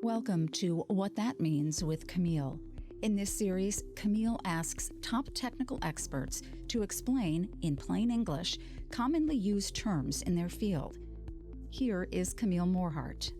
Welcome to What That Means with Camille. In this series, Camille asks top technical experts to explain, in plain English, commonly used terms in their field. Here is Camille Morhart.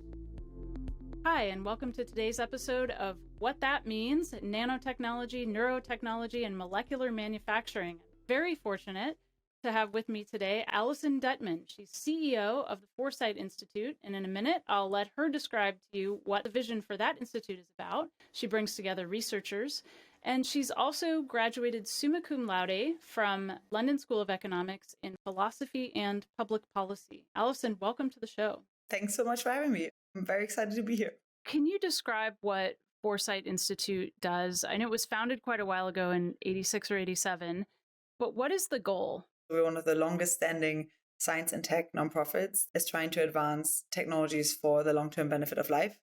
Hi, and welcome to today's episode of What That Means, Nanotechnology, Neurotechnology, and Molecular Manufacturing. Very fortunate to have with me today Allison Duettmann. She's CEO of the Foresight Institute, and in a minute, I'll let her describe to you what the vision for that institute is about. She brings together researchers, and she's also graduated summa cum laude from London School of Economics in Philosophy and Public Policy. Allison, welcome to the show. Thanks so much for having me. I'm very excited to be here. Can you describe what Foresight Institute does? I know it was founded quite a while ago in 86 or 87, but what is the goal? We're one of the longest standing science and tech nonprofits is trying to advance technologies for the long-term benefit of life.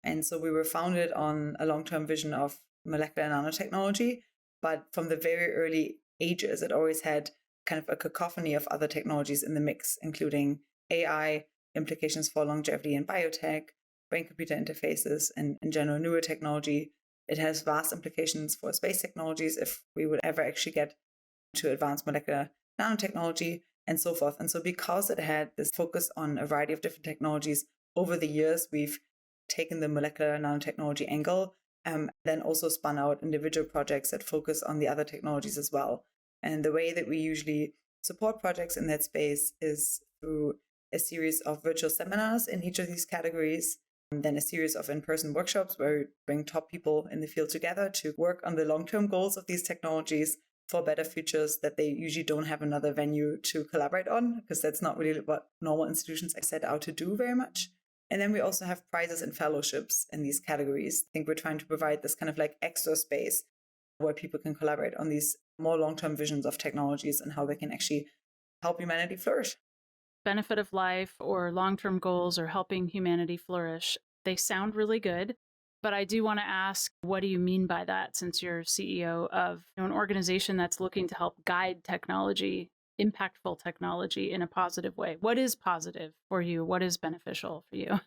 And so we were founded on a long-term vision of molecular nanotechnology, but from the very early ages, it always had kind of a cacophony of other technologies in the mix, including AI, implications for longevity in biotech, brain-computer interfaces, and in general neurotechnology. It has vast implications for space technologies if we would ever actually get to advanced molecular nanotechnology and so forth. And so because it had this focus on a variety of different technologies over the years, we've taken the molecular nanotechnology angle, then also spun out individual projects that focus on the other technologies as well. And the way that we usually support projects in that space is through a series of virtual seminars in each of these categories, and then a series of in-person workshops where we bring top people in the field together to work on the long-term goals of these technologies for better futures that they usually don't have another venue to collaborate on, because that's not really what normal institutions are set out to do very much. And then we also have prizes and fellowships in these categories. I think we're trying to provide this kind of like extra space where people can collaborate on these more long-term visions of technologies and how they can actually help humanity flourish. Benefit of life or long-term goals or helping humanity flourish, they sound really good. But I do want to ask, what do you mean by that, since you're CEO of an organization that's looking to help guide technology, impactful technology in a positive way? What is positive for you? What is beneficial for you?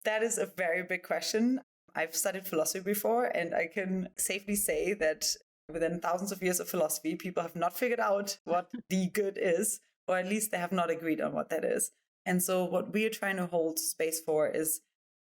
That is a very big question. I've studied philosophy before, and I can safely say that within thousands of years of philosophy, people have not figured out what the good is, or at least they have not agreed on what that is. And so what we are trying to hold space for is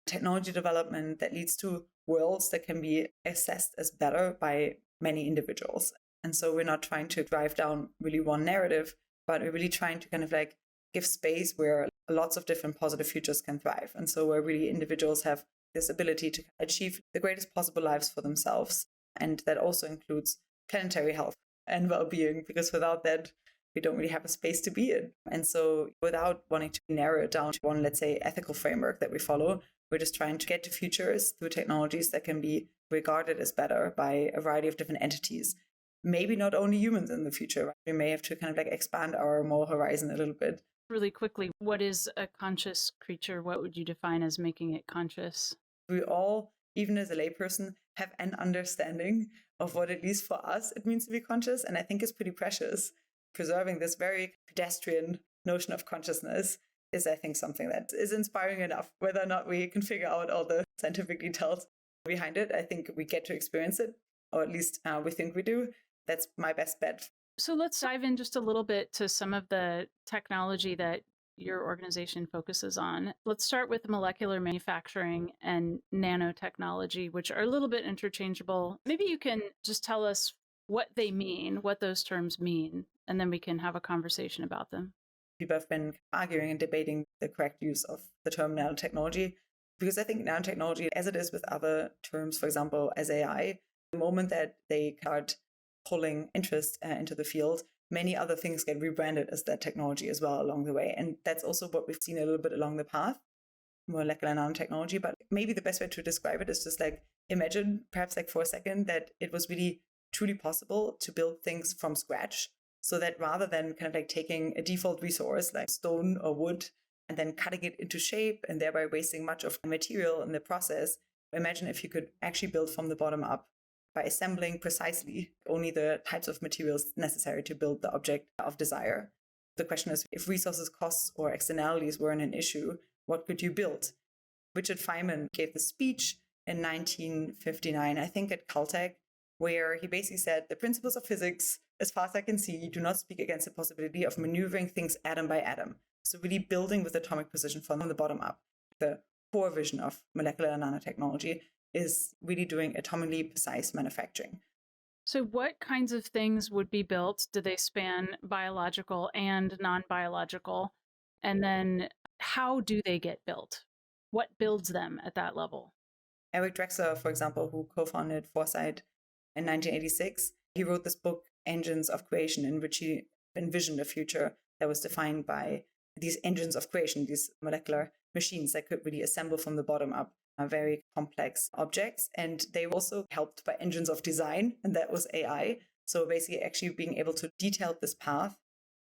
technology development that leads to worlds that can be assessed as better by many individuals. And so we're not trying to drive down really one narrative, but we're really trying to kind of like give space where lots of different positive futures can thrive. And so where really individuals have this ability to achieve the greatest possible lives for themselves. And that also includes planetary health and well-being, because without that, we don't really have a space to be in. And so without wanting to narrow it down to one, let's say, ethical framework that we follow, we're just trying to get to futures through technologies that can be regarded as better by a variety of different entities. Maybe not only humans in the future. Right? We may have to kind of like expand our moral horizon a little bit. Really quickly, what is a conscious creature? What would you define as making it conscious? We all, even as a layperson, have an understanding of what, at least for us, it means to be conscious. And I think it's pretty precious. Preserving this very pedestrian notion of consciousness is, I think, something that is inspiring enough. Whether or not we can figure out all the scientific details behind it, I think we get to experience it, or at least we think we do. That's my best bet. So let's dive in just a little bit to some of the technology that your organization focuses on. Let's start with molecular manufacturing and nanotechnology, which are a little bit interchangeable. Maybe you can just tell us what they mean, what those terms mean, and then we can have a conversation about them. People have been arguing and debating the correct use of the term nanotechnology, because I think nanotechnology, as it is with other terms, for example, as AI, the moment that they start pulling interest into the field, many other things get rebranded as that technology as well along the way. And that's also what we've seen a little bit along the path, molecular nanotechnology. But maybe the best way to describe it is just like, imagine perhaps like for a second that it was really truly possible to build things from scratch. So that rather than kind of like taking a default resource like stone or wood and then cutting it into shape and thereby wasting much of the material in the process, imagine if you could actually build from the bottom up by assembling precisely only the types of materials necessary to build the object of desire. The question is, if resources, costs, or externalities weren't an issue, what could you build? Richard Feynman gave the speech in 1959, I think at Caltech, where he basically said, the principles of physics, as far as I can see, do not speak against the possibility of maneuvering things atom by atom. So really building with atomic precision from the bottom up. The core vision of molecular nanotechnology is really doing atomically precise manufacturing. So what kinds of things would be built? Do they span biological and non-biological? And then how do they get built? What builds them at that level? Eric Drexler, for example, who co-founded Foresight in 1986, he wrote this book, Engines of Creation, in which he envisioned a future that was defined by these engines of creation, these molecular machines that could really assemble from the bottom up very complex objects. And they were also helped by engines of design, and that was AI. So basically actually being able to detail this path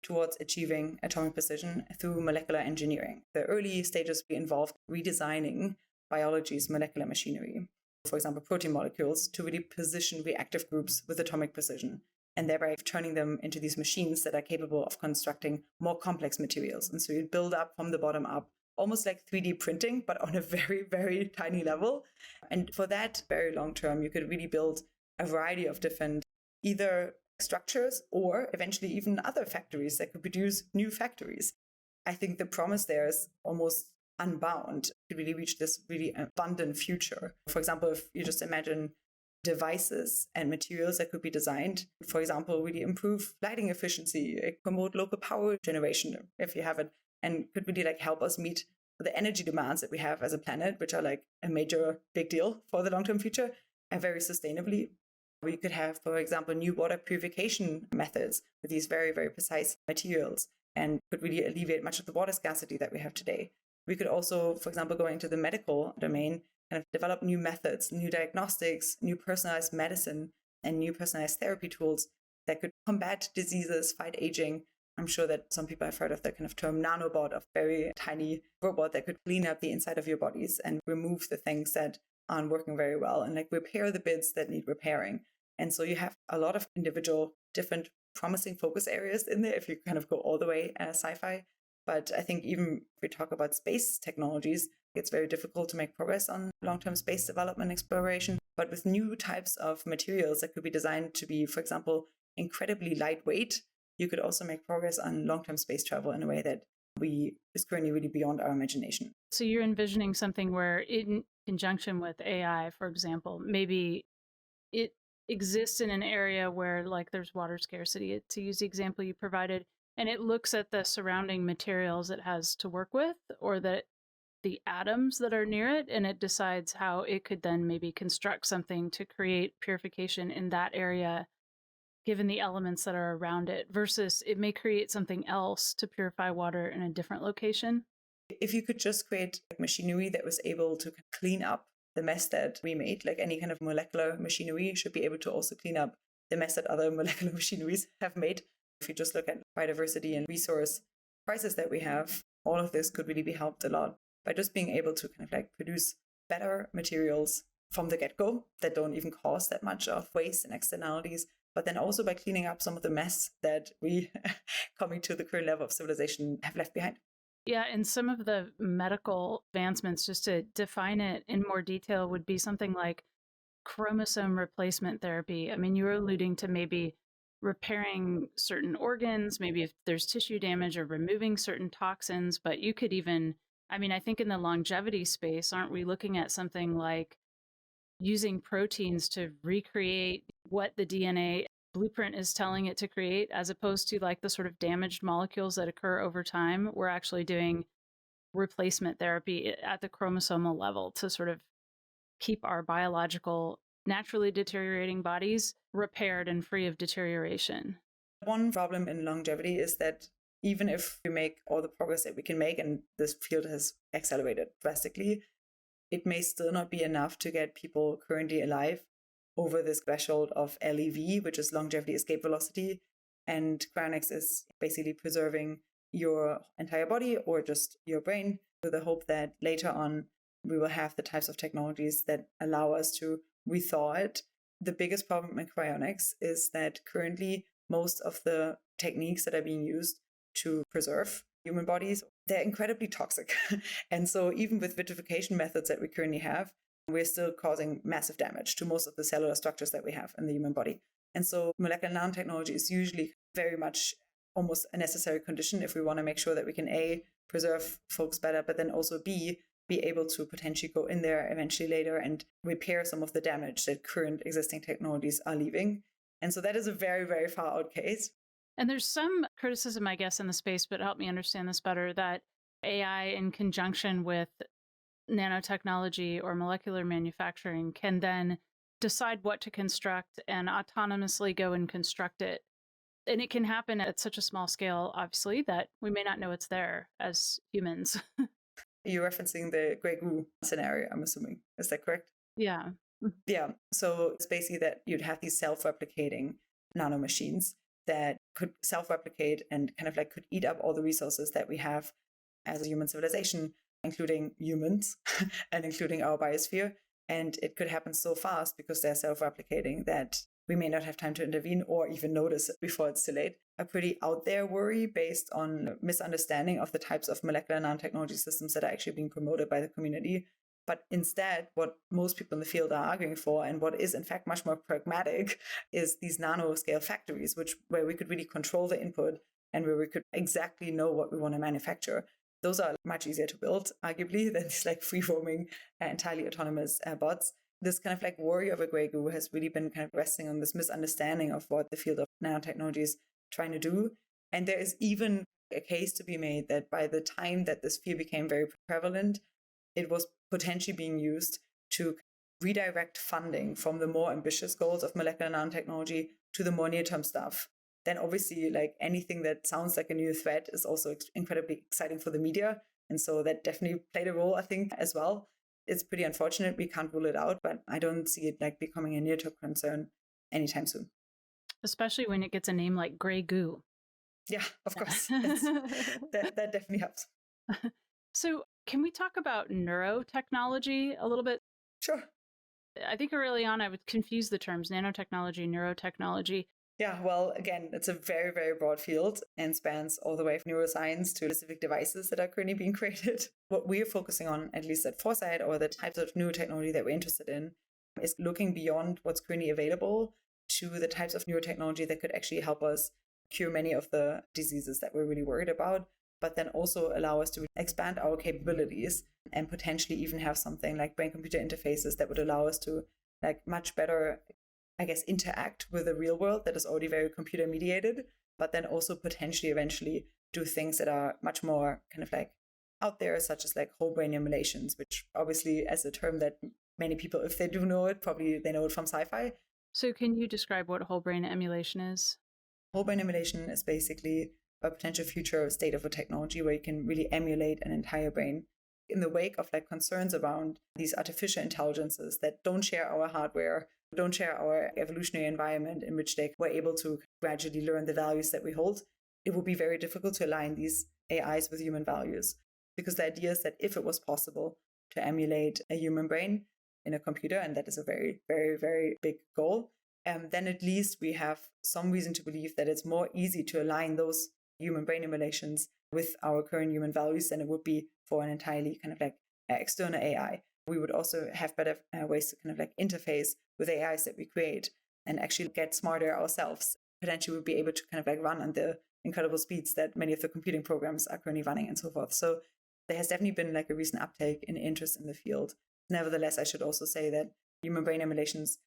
towards achieving atomic precision through molecular engineering. The early stages involved redesigning biology's molecular machinery, for example, protein molecules, to really position reactive groups with atomic precision, and thereby turning them into these machines that are capable of constructing more complex materials. And so you build up from the bottom up, almost like 3D printing, but on a very, very tiny level. And for that very long term, you could really build a variety of different either structures or eventually even other factories that could produce new factories. I think the promise there is almost unbound to really reach this really abundant future. For example, if you just imagine devices and materials that could be designed, for example, really improve lighting efficiency, promote local power generation if you have it, and could really help us meet the energy demands that we have as a planet, which are a major big deal for the long-term future, and very sustainably. We could have, for example, new water purification methods with these very, very precise materials, and could really alleviate much of the water scarcity that we have today. We could also, for example, go into the medical domain and develop new methods, new diagnostics, new personalized medicine, and new personalized therapy tools that could combat diseases, fight aging. I'm sure that some people have heard of the kind of term nanobot, of very tiny robot that could clean up the inside of your bodies and remove the things that aren't working very well and repair the bits that need repairing. And so you have a lot of individual different promising focus areas in there if you kind of go all the way sci-fi. But I think even if we talk about space technologies, it's very difficult to make progress on long-term space development exploration. But with new types of materials that could be designed to be, for example, incredibly lightweight, you could also make progress on long-term space travel in a way that is currently really beyond our imagination. So you're envisioning something where, in conjunction with AI, for example, maybe it exists in an area where there's water scarcity, to use the example you provided, and it looks at the surrounding materials it has to work with, or the atoms that are near it, and it decides how it could then maybe construct something to create purification in that area, given the elements that are around it, versus it may create something else to purify water in a different location. If you could just create machinery that was able to clean up the mess that we made, any kind of molecular machinery should be able to also clean up the mess that other molecular machineries have made. If you just look at biodiversity and resource crisis that we have, all of this could really be helped a lot by just being able to produce better materials from the get-go that don't even cause that much of waste and externalities, but then also by cleaning up some of the mess that we, coming to the current level of civilization, have left behind. Yeah, and some of the medical advancements, just to define it in more detail, would be something like chromosome replacement therapy. I mean, you were alluding to maybe repairing certain organs, maybe if there's tissue damage, or removing certain toxins, but you could even, I think in the longevity space, aren't we looking at something like using proteins to recreate what the DNA blueprint is telling it to create, as opposed to the sort of damaged molecules that occur over time? We're actually doing replacement therapy at the chromosomal level to sort of keep our biological, naturally deteriorating bodies repaired and free of deterioration. One problem in longevity is that even if we make all the progress that we can make, and this field has accelerated drastically, it may still not be enough to get people currently alive over this threshold of LEV, which is longevity escape velocity. And cryonics is basically preserving your entire body or just your brain, with the hope that later on we will have the types of technologies that allow us to rethaw it. The biggest problem in cryonics is that currently most of the techniques that are being used to preserve human bodies they're incredibly toxic. And so even with vitrification methods that we currently have, we're still causing massive damage to most of the cellular structures that we have in the human body. And so molecular nanotechnology is usually very much almost a necessary condition if we want to make sure that we can A, preserve folks better, but then also B, be able to potentially go in there eventually later and repair some of the damage that current existing technologies are leaving. And so that is a very, very far out case. And there's some criticism, I guess, in the space, but help me understand this better, that AI in conjunction with nanotechnology or molecular manufacturing can then decide what to construct and autonomously go and construct it. And it can happen at such a small scale, obviously, that we may not know it's there as humans. You're referencing the Grey Goo scenario, I'm assuming. Is that correct? Yeah. Yeah. So it's basically that you'd have these self-replicating nanomachines that could self-replicate and kind of like could eat up all the resources that we have as a human civilization, including humans and including our biosphere. And it could happen so fast because they're self-replicating that we may not have time to intervene or even notice it before it's too late. A pretty out there worry based on misunderstanding of the types of molecular nanotechnology systems that are actually being promoted by the community. But instead, what most people in the field are arguing for, and what is in fact much more pragmatic, is these nanoscale factories, where we could really control the input and where we could exactly know what we want to manufacture. Those are much easier to build, arguably, than these like free-roaming, entirely autonomous bots. This kind of like worry of a Grey Goo has really been kind of resting on this misunderstanding of what the field of nanotechnology is trying to do. And there is even a case to be made that by the time that this field became very prevalent, it was potentially being used to redirect funding from the more ambitious goals of molecular nanotechnology to the more near-term stuff. Then obviously, like anything that sounds like a new threat is also incredibly exciting for the media. And so that definitely played a role, I think, as well. It's pretty unfortunate. We can't rule it out, but I don't see it like becoming a near-term concern anytime soon. Especially when it gets a name like Grey Goo. Yeah, of course. that definitely helps. So can we talk about neurotechnology a little bit? Sure. I think early on I would confuse the terms nanotechnology and neurotechnology. Yeah, well, again, it's a very, very broad field and spans all the way from neuroscience to specific devices that are currently being created. What we're focusing on, at least at Foresight, or the types of neurotechnology that we're interested in, is looking beyond what's currently available to the types of neurotechnology that could actually help us cure many of the diseases that we're really worried about, but then also allow us to expand our capabilities and potentially even have something like brain-computer interfaces that would allow us to like much better, I guess, interact with the real world that is already very computer mediated, but then also potentially eventually do things that are much more kind of like out there, such as like whole brain emulations, which obviously as a term that many people, if they do know it, probably they know it from sci-fi. So can you describe what whole brain emulation is? Whole brain emulation is basically a potential future state of a technology where you can really emulate an entire brain. In the wake of like concerns around these artificial intelligences that don't share our hardware, don't share our evolutionary environment in which they were able to gradually learn the values that we hold, it would be very difficult to align these AIs with human values. Because the idea is that if it was possible to emulate a human brain in a computer, and that is a very, very, very big goal, then at least we have some reason to believe that it's more easy to align those human brain emulations with our current human values than it would be for an entirely kind of like external AI. We would also have better ways to kind of like interface with AIs that we create and actually get smarter ourselves. Potentially we'd be able to kind of like run on the incredible speeds that many of the computing programs are currently running and so forth. So there has definitely been like a recent uptake in interest in the field. Nevertheless, I should also say that human brain emulations,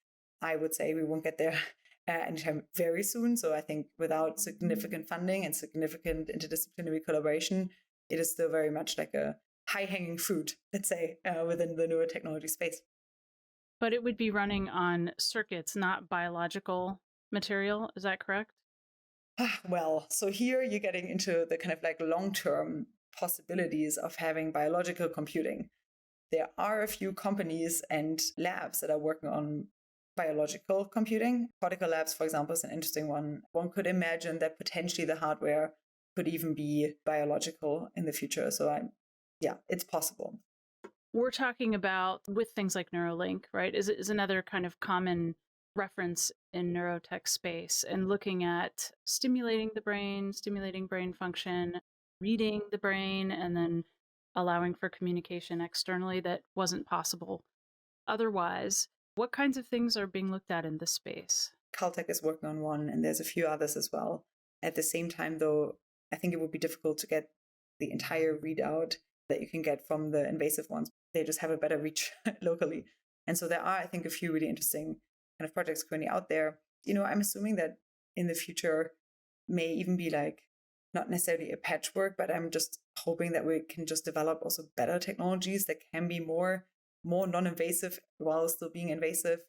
I would say we won't get there anytime very soon. So I think without significant funding and significant interdisciplinary collaboration, it is still very much like a high-hanging fruit, let's say, within the neurotechnology space. But it would be running on circuits, not biological material. Is that correct? Well, so here you're getting into the kind of like long-term possibilities of having biological computing. There are a few companies and labs that are working on biological computing. Particle labs, for example, is an interesting one. One could imagine that potentially the hardware could even be biological in the future. So yeah, it's possible. We're talking about with things like Neuralink, right? Is another kind of common reference in neurotech space and looking at stimulating the brain, stimulating brain function. reading the brain and then allowing for communication externally that wasn't possible otherwise. What kinds of things are being looked at in this space? Caltech is working on one, and there's a few others as well. At the same time, though, I think it would be difficult to get the entire readout that you can get from the invasive ones. They just have a better reach locally. And so there are, I think, a few really interesting kind of projects currently out there. I'm assuming that in the future may even be like not necessarily a patchwork, but I'm just hoping that we can just develop also better technologies that can be more non-invasive while still being invasive.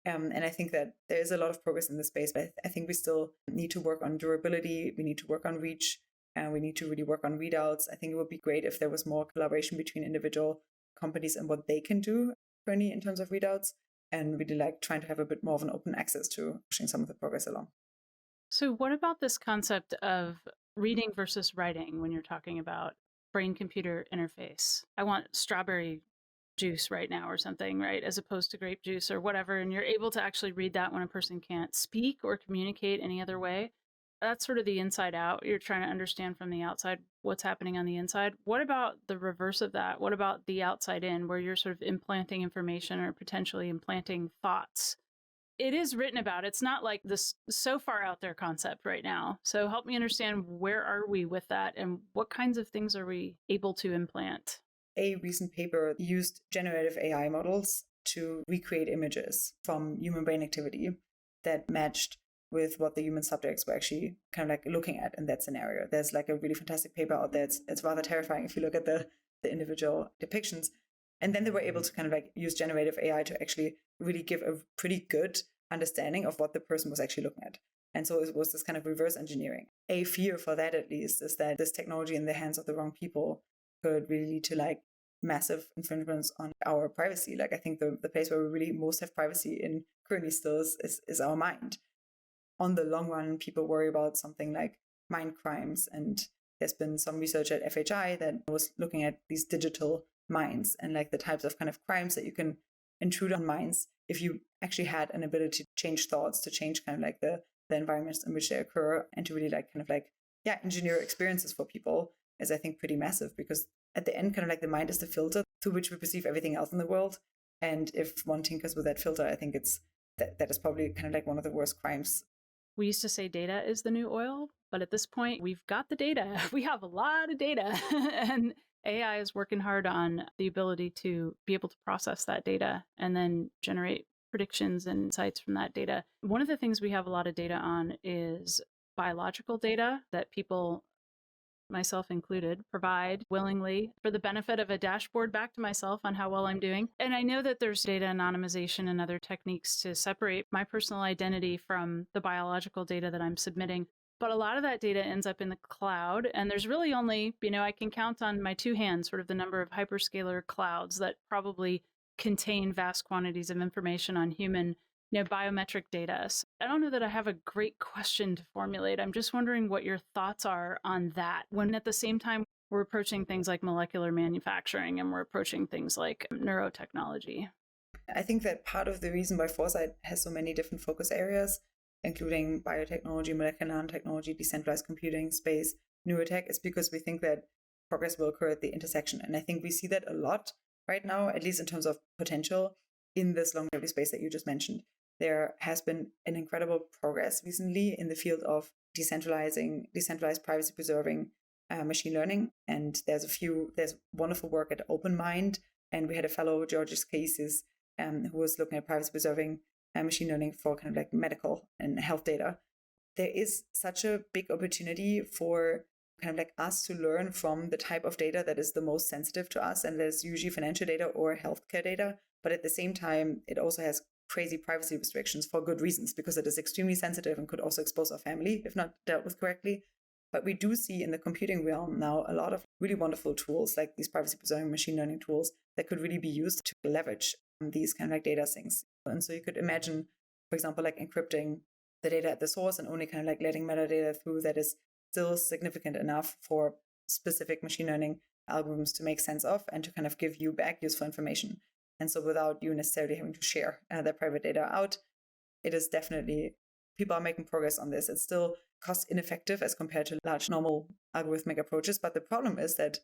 And I think that there is a lot of progress in this space, but I think we still need to work on durability. We need to work on reach, and we need to really work on readouts. I think it would be great if there was more collaboration between individual companies and what they can do currently in terms of readouts, and really like trying to have a bit more of an open access to pushing some of the progress along. So what about this concept of reading versus writing when you're talking about brain-computer interface? I want strawberry juice right now or something, right? As opposed to grape juice or whatever. And you're able to actually read that when a person can't speak or communicate any other way. That's sort of the inside out. You're trying to understand from the outside what's happening on the inside. What about the reverse of that? What about the outside in, where you're sort of implanting information or potentially implanting thoughts? It is written about. It's not like this so far out there concept right now. So help me understand, where are we with that and what kinds of things are we able to implant? A recent paper used generative AI models to recreate images from human brain activity that matched with what the human subjects were actually kind of like looking at in that scenario. There's like a really fantastic paper out there. It's rather terrifying if you look at the individual depictions. And then they were able to kind of like use generative AI to actually really give a pretty good understanding of what the person was actually looking at. And so it was this kind of reverse engineering. A fear for that, at least, is that this technology in the hands of the wrong people could really lead to like massive infringements on our privacy. Like I think the place where we really most have privacy in currently still is our mind. On the long run, people worry about something like mind crimes. And there's been some research at FHI that was looking at these digital minds and like the types of kind of crimes that you can intrude on minds if you actually had an ability to change thoughts, to change kind of like the environments in which they occur, and to really like kind of like, engineer experiences for people is, I think, pretty massive, because at the end, kind of like the mind is the filter through which we perceive everything else in the world. And if one tinkers with that filter, I think it's that is probably kind of like one of the worst crimes. We used to say data is the new oil, but at this point, we've got the data. We have a lot of data. And AI is working hard on the ability to be able to process that data and then generate predictions and insights from that data. One of the things we have a lot of data on is biological data that people, myself included, provide willingly for the benefit of a dashboard back to myself on how well I'm doing. And I know that there's data anonymization and other techniques to separate my personal identity from the biological data that I'm submitting. But a lot of that data ends up in the cloud. And there's really only, I can count on my two hands sort of the number of hyperscaler clouds that probably contain vast quantities of information on human biometric data. So I don't know that I have a great question to formulate. I'm just wondering what your thoughts are on that, when at the same time we're approaching things like molecular manufacturing and we're approaching things like neurotechnology. I think that part of the reason why Foresight has so many different focus areas, including biotechnology, molecular nanotechnology, decentralized computing, space, neurotech, is because we think that progress will occur at the intersection. And I think we see that a lot right now, at least in terms of potential, in this longevity space that you just mentioned. There has been an incredible progress recently in the field of decentralized privacy preserving machine learning. And there's wonderful work at OpenMind. And we had a fellow, Georges Cases, who was looking at privacy preserving machine learning for kind of like medical and health data. There is such a big opportunity for kind of like us to learn from the type of data that is the most sensitive to us. And there's usually financial data or healthcare data. But at the same time, it also has crazy privacy restrictions for good reasons, because it is extremely sensitive and could also expose our family if not dealt with correctly. But we do see in the computing realm now a lot of really wonderful tools, like these privacy preserving machine learning tools, that could really be used to leverage these kind of like data sinks. And so you could imagine, for example, like encrypting the data at the source and only kind of like letting metadata through that is still significant enough for specific machine learning algorithms to make sense of and to kind of give you back useful information. And so without you necessarily having to share that private data out, it is definitely people are making progress on this. It's still cost ineffective as compared to large normal algorithmic approaches. But the problem is that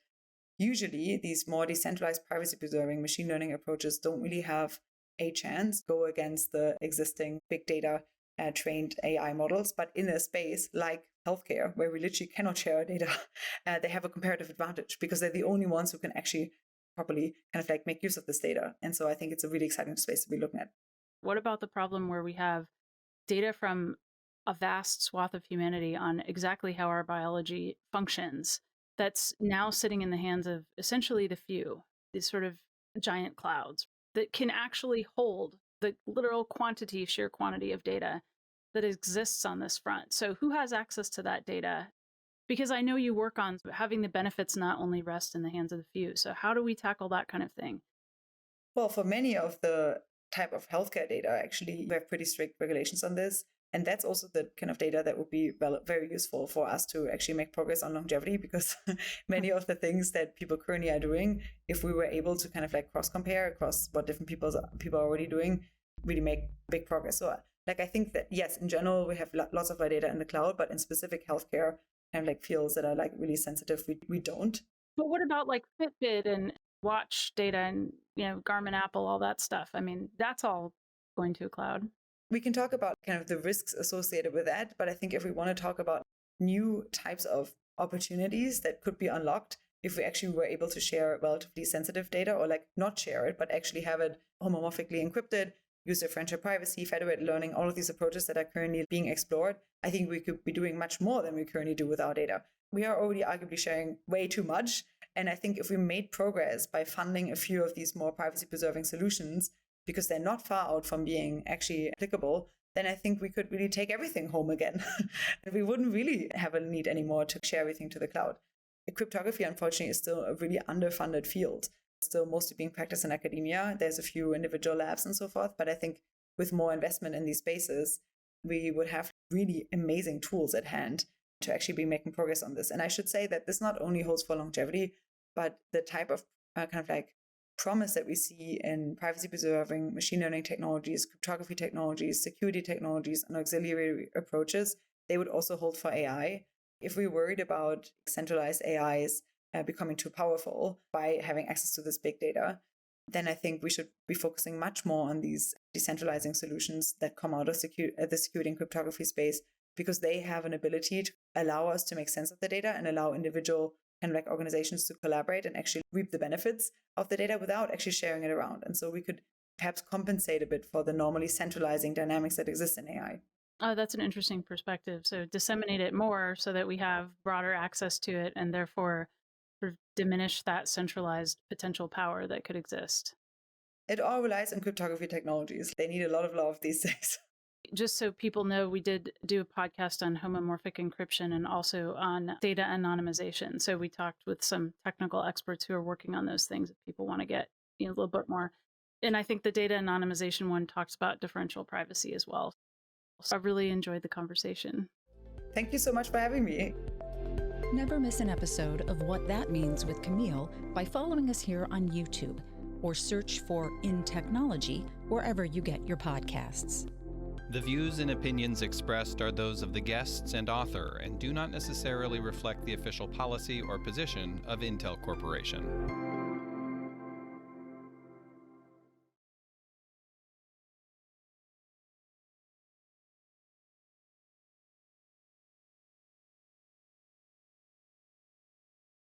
usually these more decentralized privacy preserving machine learning approaches don't really have a chance go against the existing big data trained AI models. But in a space like healthcare, where we literally cannot share our data, they have a comparative advantage because they're the only ones who can actually properly kind of like make use of this data. And so I think it's a really exciting space to be looking at. What about the problem where we have data from a vast swath of humanity on exactly how our biology functions that's now sitting in the hands of essentially the few, these sort of giant clouds that can actually hold the literal quantity, sheer quantity of data that exists on this front? So who has access to that data? Because I know you work on having the benefits not only rest in the hands of the few. So how do we tackle that kind of thing? Well, for many of the type of healthcare data, actually, we have pretty strict regulations on this. And that's also the kind of data that would be very useful for us to actually make progress on longevity, because many of the things that people currently are doing, if we were able to kind of like cross-compare across what different people are already doing, really make big progress. So like, I think that, yes, in general, we have lots of our data in the cloud, but in specific healthcare kind of like fields that are like really sensitive, we don't. But what about like Fitbit and watch data and, Garmin, Apple, all that stuff? I mean, that's all going to a cloud. We can talk about kind of the risks associated with that. But I think if we want to talk about new types of opportunities that could be unlocked, if we actually were able to share relatively sensitive data, or like not share it, but actually have it homomorphically encrypted, user-friendship privacy, federated learning, all of these approaches that are currently being explored, I think we could be doing much more than we currently do with our data. We are already arguably sharing way too much. And I think if we made progress by funding a few of these more privacy-preserving solutions, because they're not far out from being actually applicable, then I think we could really take everything home again. And we wouldn't really have a need anymore to share everything to the cloud. Cryptography, unfortunately, is still a really underfunded field. It's still mostly being practiced in academia. There's a few individual labs and so forth. But I think with more investment in these spaces, we would have really amazing tools at hand to actually be making progress on this. And I should say that this not only holds for longevity, but the type of kind of like promise that we see in privacy preserving machine learning technologies, cryptography technologies, security technologies, and auxiliary approaches, they would also hold for AI. If we're worried about centralized AIs becoming too powerful by having access to this big data, then I think we should be focusing much more on these decentralizing solutions that come out of the security and cryptography space, because they have an ability to allow us to make sense of the data and allow individual and like organizations to collaborate and actually reap the benefits of the data without actually sharing it around. And so we could perhaps compensate a bit for the normally centralizing dynamics that exist in AI. Oh, that's an interesting perspective. So disseminate it more so that we have broader access to it and therefore sort of diminish that centralized potential power that could exist. It all relies on cryptography technologies. They need a lot of these days. Just so people know, we did do a podcast on homomorphic encryption and also on data anonymization. So we talked with some technical experts who are working on those things if people want to get a little bit more. And I think the data anonymization one talks about differential privacy as well. So I really enjoyed the conversation. Thank you so much for having me. Never miss an episode of What That Means with Camille by following us here on YouTube, or search for InTechnology wherever you get your podcasts. The views and opinions expressed are those of the guests and author and do not necessarily reflect the official policy or position of Intel Corporation.